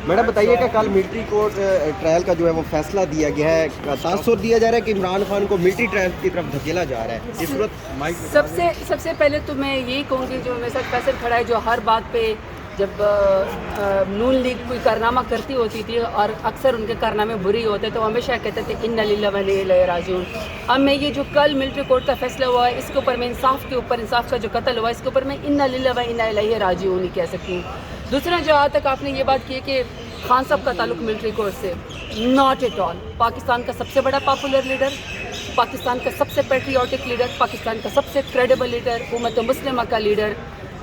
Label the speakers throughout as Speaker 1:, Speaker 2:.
Speaker 1: Madam بتائیے کہ کل ملٹری کورٹ ٹرائل کا جو ہے وہ فیصلہ دیا گیا ہے، تاثر دیا جا رہا ہے کہ عمران خان کو ملٹری ٹرائل کی طرف دھکیلا جا رہا ہے اس صورت؟
Speaker 2: سب سے پہلے تو میں یہی کہوں گی جو میرے ساتھ فیصل کھڑا ہے، جو ہر بات پہ جب نون لیگ کوئی کارنامہ کرتی ہوتی تھی اور اکثر ان کے کارنامے بری ہوتے تو ہمیشہ کہتے تھے انا للہ و انا الیہ راجعون۔ اب میں یہ جو کل ملٹری کورٹ کا فیصلہ ہوا ہے اس کے اوپر میں انصاف کا جو قتل ہوا ہے اس کے اوپر میں انا للہ و انا الیہ راجعون ہی کہہ سکتی ہوں۔ دوسرا جو آج تک آپ نے یہ بات کی ہے کہ خان صاحب کا تعلق ملٹری کورٹ سے، ناٹ ایٹ آل۔ پاکستان کا سب سے بڑا پاپولر لیڈر، پاکستان کا سب سے پیٹریوٹک لیڈر، پاکستان کا سب سے کریڈیبل لیڈر، امت مسلمہ کا لیڈر،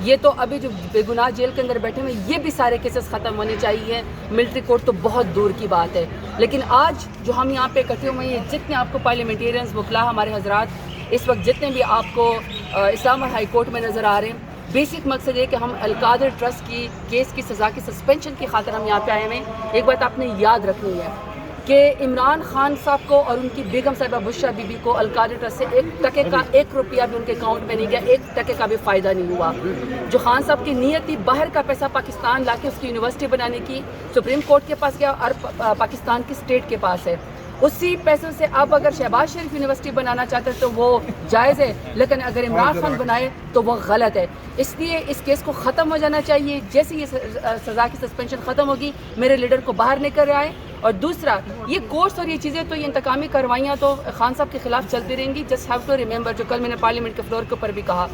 Speaker 2: یہ تو ابھی جو بے گناہ جیل کے اندر بیٹھے ہوئے یہ بھی سارے کیسز ختم ہونے چاہیے، ملٹری کورٹ تو بہت دور کی بات ہے۔ لیکن آج جو ہم یہاں پہ اکٹھے ہوئے ہیں، جتنے آپ کو پارلیمنٹیرینز وکلا ہمارے حضرات اس وقت جتنے بھی آپ کو اسلام آباد ہائی کورٹ میں نظر آ رہے ہیں، بیسک مقصد یہ کہ ہم القادر ٹرسٹ کی کیس کی سزا کی سسپینشن کی خاطر ہم یہاں پہ آئے ہوئے ہیں۔ ایک بات آپ نے یاد رکھنی ہے کہ عمران خان صاحب کو اور ان کی بیگم صاحبہ بشرا بی بی کو القادر ٹرسٹ سے 1 ٹکے کا 1 روپیہ بھی ان کے اکاؤنٹ میں نہیں گیا، 1 ٹکے کا بھی فائدہ نہیں ہوا۔ جو خان صاحب کی نیت تھی باہر کا پیسہ پاکستان لا کے اس کی یونیورسٹی بنانے کی، سپریم کورٹ کے پاس گیا اور پاکستان کی اسٹیٹ کے پاس ہے۔ اسی پیسوں سے اب اگر شہباز شریف یونیورسٹی بنانا چاہتے ہیں تو وہ جائز ہے، لیکن اگر عمران خان بنائے تو وہ غلط ہے۔ اس لیے اس کیس کو ختم ہو جانا چاہیے۔ جیسے یہ سزا کی سسپینشن ختم ہوگی میرے لیڈر کو باہر نکل آئے۔ اور دوسرا یہ کورس اور یہ چیزیں تو یہ انتقامی کاروائیاں تو خان صاحب کے خلاف چلتی رہیں گی۔ جسٹ ہیو ٹو ریممبر، جو کل میں نے پارلیمنٹ کے فلور کے اوپر بھی کہا،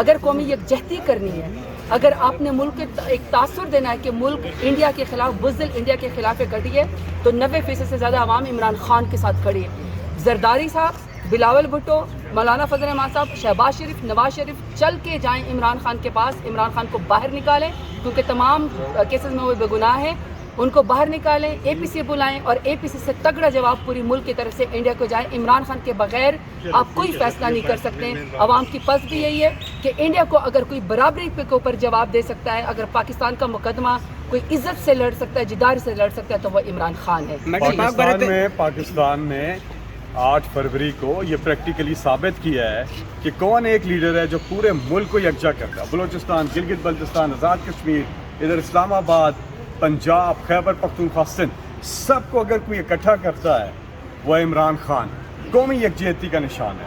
Speaker 2: اگر قومی یکجہتی کرنی ہے، اگر آپ نے ملک کے ایک تاثر دینا ہے کہ ملک انڈیا کے خلاف، بزدل انڈیا کے خلاف کٹی ہے، تو 90% سے زیادہ عوام عمران خان کے ساتھ کھڑی ہے۔ زرداری صاحب، بلاول بھٹو، مولانا فضل الرحمان صاحب، شہباز شریف، نواز شریف چل کے جائیں عمران خان کے پاس، عمران خان کو باہر نکالیں کیونکہ تمام کیسز میں وہ بے گناہ ہیں، ان کو باہر نکالیں، اے پی سی بلائیں اور اے پی سی سے تگڑا جواب پوری ملک کی طرف سے انڈیا کو جائے۔ عمران خان کے بغیر آپ کوئی فیصلہ نہیں کر سکتے۔ عوام کی پس بھی یہی ہے کہ انڈیا کو اگر کوئی برابری کے اوپر جواب دے سکتا ہے، اگر پاکستان کا مقدمہ کوئی عزت سے لڑ سکتا ہے، جدار سے لڑ سکتا ہے، تو وہ عمران خان ہے۔
Speaker 3: پاکستان نے 8 فروری کو یہ پریکٹیکلی ثابت کیا ہے کہ کون ایک لیڈر ہے جو پورے ملک کو یکجا کرتا ہے۔ بلوچستان، گلگت بلتستان، آزاد کشمیر، ادھر اسلام آباد، پنجاب، خیبر پختونخوا، سندھ، سب کو اگر کوئی اکٹھا کرتا ہے وہ عمران خان قومی یکجہتی کا نشان ہے،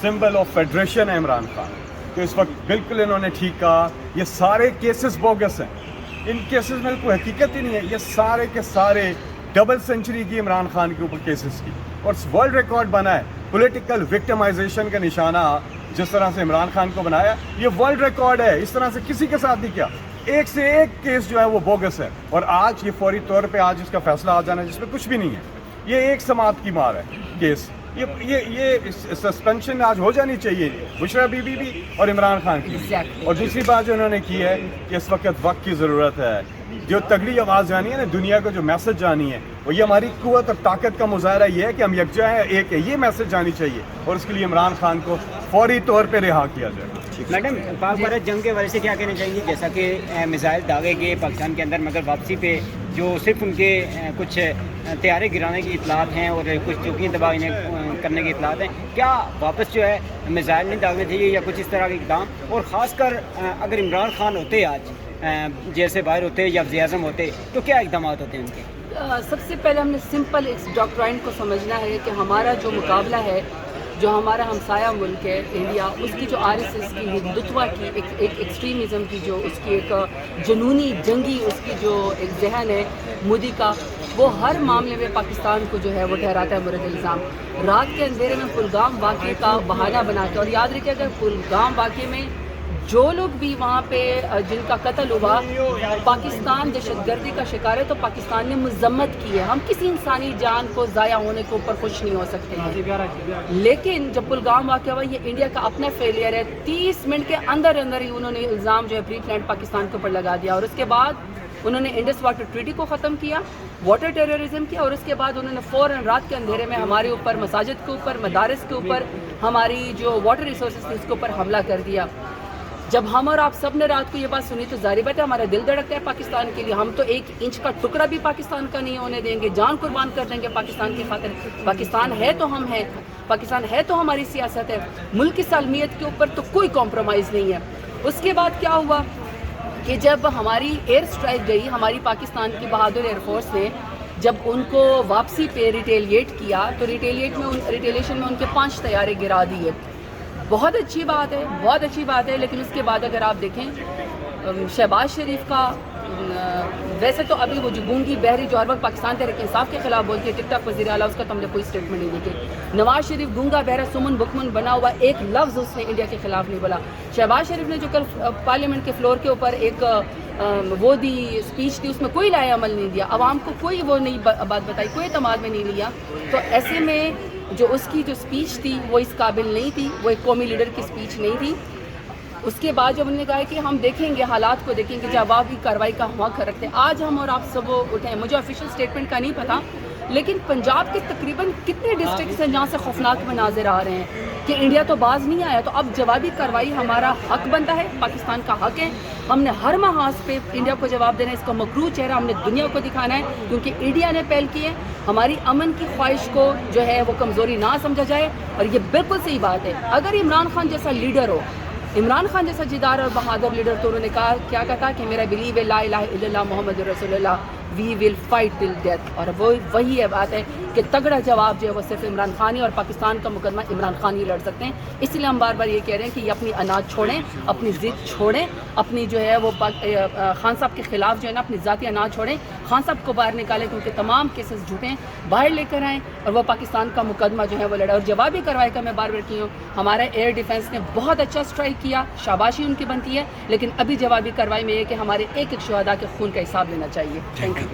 Speaker 3: سمبل آف فیڈریشن ہے عمران خان۔ تو اس وقت بالکل انہوں نے ٹھیک کہا، یہ سارے کیسز بوگس ہیں، ان کیسز میں کوئی حقیقت ہی نہیں ہے، یہ سارے کے سارے ڈبل سینچری کی عمران خان کے اوپر کیسز کی، اور ورلڈ ریکارڈ بنا ہے پولیٹیکل وکٹمائزیشن کا نشانہ جس طرح سے عمران خان کو بنایا، یہ ورلڈ ریکارڈ ہے، اس طرح سے کسی کے ساتھ نہیں کیا۔ ایک سے ایک کیس جو ہے وہ بوگس ہے، اور آج یہ فوری طور پہ آج اس کا فیصلہ آ جانا ہے جس میں کچھ بھی نہیں ہے، یہ ایک سماعت کی مار ہے کیس۔ یہ سسپینشن آج ہو جانی چاہیے بشرا بی بی بھی اور عمران خان کی۔ اور دوسری بات جو انہوں نے کی ہے کہ اس وقت کی ضرورت ہے، جو تگڑی آواز جانی ہے نا، دنیا کو جو میسج جانی ہے، وہ یہ ہماری قوت اور طاقت کا مظاہرہ یہ ہے کہ ہم یکجا ہیں، ایک ہے، یہ میسج جانی چاہیے، اور اس کے لیے عمران خان کو فوری طور پہ رہا کیا جائے۔
Speaker 4: میڈم، پاک بھارت جنگ کے وجہ سے کیا کہنا چاہیں گے؟ جیسا کہ میزائل داغے گئے پاکستان کے اندر، مگر واپسی پہ جو صرف ان کے کچھ طیارے گرانے کی اطلاعات ہیں اور کچھ چوکیاں تباہ کرنے کی اطلاعات ہیں، کیا واپس جو ہے میزائل نہیں داغنے چاہیے یا کچھ اس طرح کے اقدام؟ اور خاص کر اگر عمران خان ہوتے آج جیل سے باہر ہوتے یا وزیر اعظم ہوتے تو کیا اقدامات ہوتے ہیں ان کے؟
Speaker 2: سب سے پہلے ہم نے سمپل اس ڈاکٹرائن کو سمجھنا ہے کہ ہمارا جو مقابلہ ہے، جو ہمارا ہمسایہ ملک ہے انڈیا، اس کی جو آر ایس ایس کی ہندوتوا کی ایک ایکسٹریمزم کی جو اس کی ایک جنونی جنگی اس کی جو ایک ذہن ہے مودی کا، وہ ہر معاملے میں پاکستان کو جو ہے وہ ٹھہراتا ہے مورد الزام۔ رات کے اندھیرے میں پلگام واقعے کا بہانہ بنا کے، اور یاد رکھیے اگر پلگام واقعے میں جو لوگ بھی وہاں پہ جن کا قتل ہوا پاکستان دہشت گردی کا شکار ہے، تو پاکستان نے مذمت کی ہے۔ ہم کسی انسانی جان کو ضائع ہونے کے اوپر خوش نہیں ہو سکتے ہیں، لیکن جب پلگام واقعہ ہوا، یہ انڈیا کا اپنا فیلئر ہے۔ 30 منٹ کے اندر ہی انہوں نے الزام جو ہے پری پلانڈ پاکستان کے اوپر لگا دیا، اور اس کے بعد انہوں نے انڈس واٹر ٹریٹی کو ختم کیا، واٹر ٹیررزم کیا، اور اس کے بعد انہوں نے فوراً رات کے اندھیرے میں ہمارے اوپر، مساجد کے اوپر، مدارس کے اوپر، ہماری جو واٹر ریسورسز تھی اس کے اوپر حملہ کر دیا۔ جب ہم اور آپ سب نے رات کو یہ بات سنی تو ظاہر بات ہے ہمارا دل دھڑکتا ہے پاکستان کے لیے. ہم تو 1 انچ کا ٹکڑا بھی پاکستان کا نہیں ہونے دیں گے, جان قربان کر دیں گے پاکستان کی خاطر. پاکستان ہے تو ہم ہیں, پاکستان ہے تو ہماری سیاست ہے. ملک کی سالمیت کے اوپر تو کوئی کمپرومائز نہیں ہے. اس کے بعد کیا ہوا کہ جب ہماری ایئر اسٹرائک گئی, ہماری پاکستان کی بہادر ایئر فورس نے جب ان کو واپسی پہ ریٹیلیٹ کیا تو ریٹیلیشن میں ان کے 5 طیارے گرا دیے. بہت اچھی بات ہے, بہت اچھی بات ہے. لیکن اس کے بعد اگر آپ دیکھیں شہباز شریف کا ویسے تو ابھی وہ جو گونگی بہری جو ہر وقت پاکستان تحریک انصاف کے خلاف بولتی ہے, ٹک ٹاک وزیر اعلیٰ, اس کا تو ہم نے کوئی اسٹیٹمنٹ نہیں دیکھی. نواز شریف گونگا بہرا سمن بکمن بنا ہوا, ایک لفظ اس نے انڈیا کے خلاف نہیں بولا. شہباز شریف نے جو کل پارلیمنٹ کے فلور کے اوپر ایک وہ دی اسپیچ دی, اس میں کوئی لائے عمل نہیں دیا, عوام کو کوئی وہ نہیں بات بتائی, کوئی اعتماد میں نہیں لیا. تو ایسے میں جو اس کی جو اسپیچ تھی وہ اس قابل نہیں تھی, وہ ایک قومی لیڈر کی اسپیچ نہیں تھی. اس کے بعد جب انہوں نے کہا کہ ہم دیکھیں گے, حالات کو دیکھیں گے, جوابی کارروائی کا ہم حق رکھتے ہیں. آج ہم اور آپ سب اٹھے ہیں, مجھے آفیشیل اسٹیٹمنٹ کا نہیں پتا, لیکن پنجاب کے تقریباً کتنے ڈسٹرکٹس ہیں جہاں سے خوفناک مناظر آ رہے ہیں کہ انڈیا تو باز نہیں آیا. تو اب جوابی کارروائی ہمارا حق بنتا ہے, پاکستان کا حق ہے. ہم نے ہر محاذ پہ انڈیا کو جواب دینا ہے. اس کا مکروہ چہرہ ہم نے دنیا کو دکھانا ہے, کیونکہ انڈیا نے پہل کی ہے. ہماری امن کی خواہش کو جو ہے وہ کمزوری نہ سمجھا جائے. اور یہ بالکل صحیح بات ہے, اگر عمران خان جیسا لیڈر ہو, عمران خان جیسا جدار اور بہادر لیڈر, تو انہوں نے کہا کیا کہا کہ میرا بلیو ہے لا الہ الا اللہ محمد رسول اللہ, وی ول فائٹ ٹل ڈیتھ. اور وہی ہے بات ہے کہ تگڑا جواب جو ہے وہ صرف عمران خان ہی, اور پاکستان کا مقدمہ عمران خان ہی لڑ سکتے ہیں. اس لیے ہم بار بار یہ کہہ رہے ہیں کہ یہ اپنی اناج چھوڑیں, اپنی ضد چھوڑیں, اپنی جو ہے وہ خان صاحب کے خلاف جو ہے نا اپنی ذاتی اناج چھوڑیں, خان صاحب کو باہر نکالیں, کیونکہ تمام کیسز جھوٹے ہیں, باہر لے کر آئیں اور وہ پاکستان کا مقدمہ جو ہے وہ لڑے. اور جوابی کارروائی کا میں بار بار کی ہوں, ہمارا ایئر ڈیفنس نے بہت اچھا اسٹرائک کیا, شاباشی ان کی بنتی ہے, لیکن ابھی جوابی کارروائی میں یہ کہ ہمارے ایک ایک شہداء کے خون کا حساب لینا چاہیے. Thank you.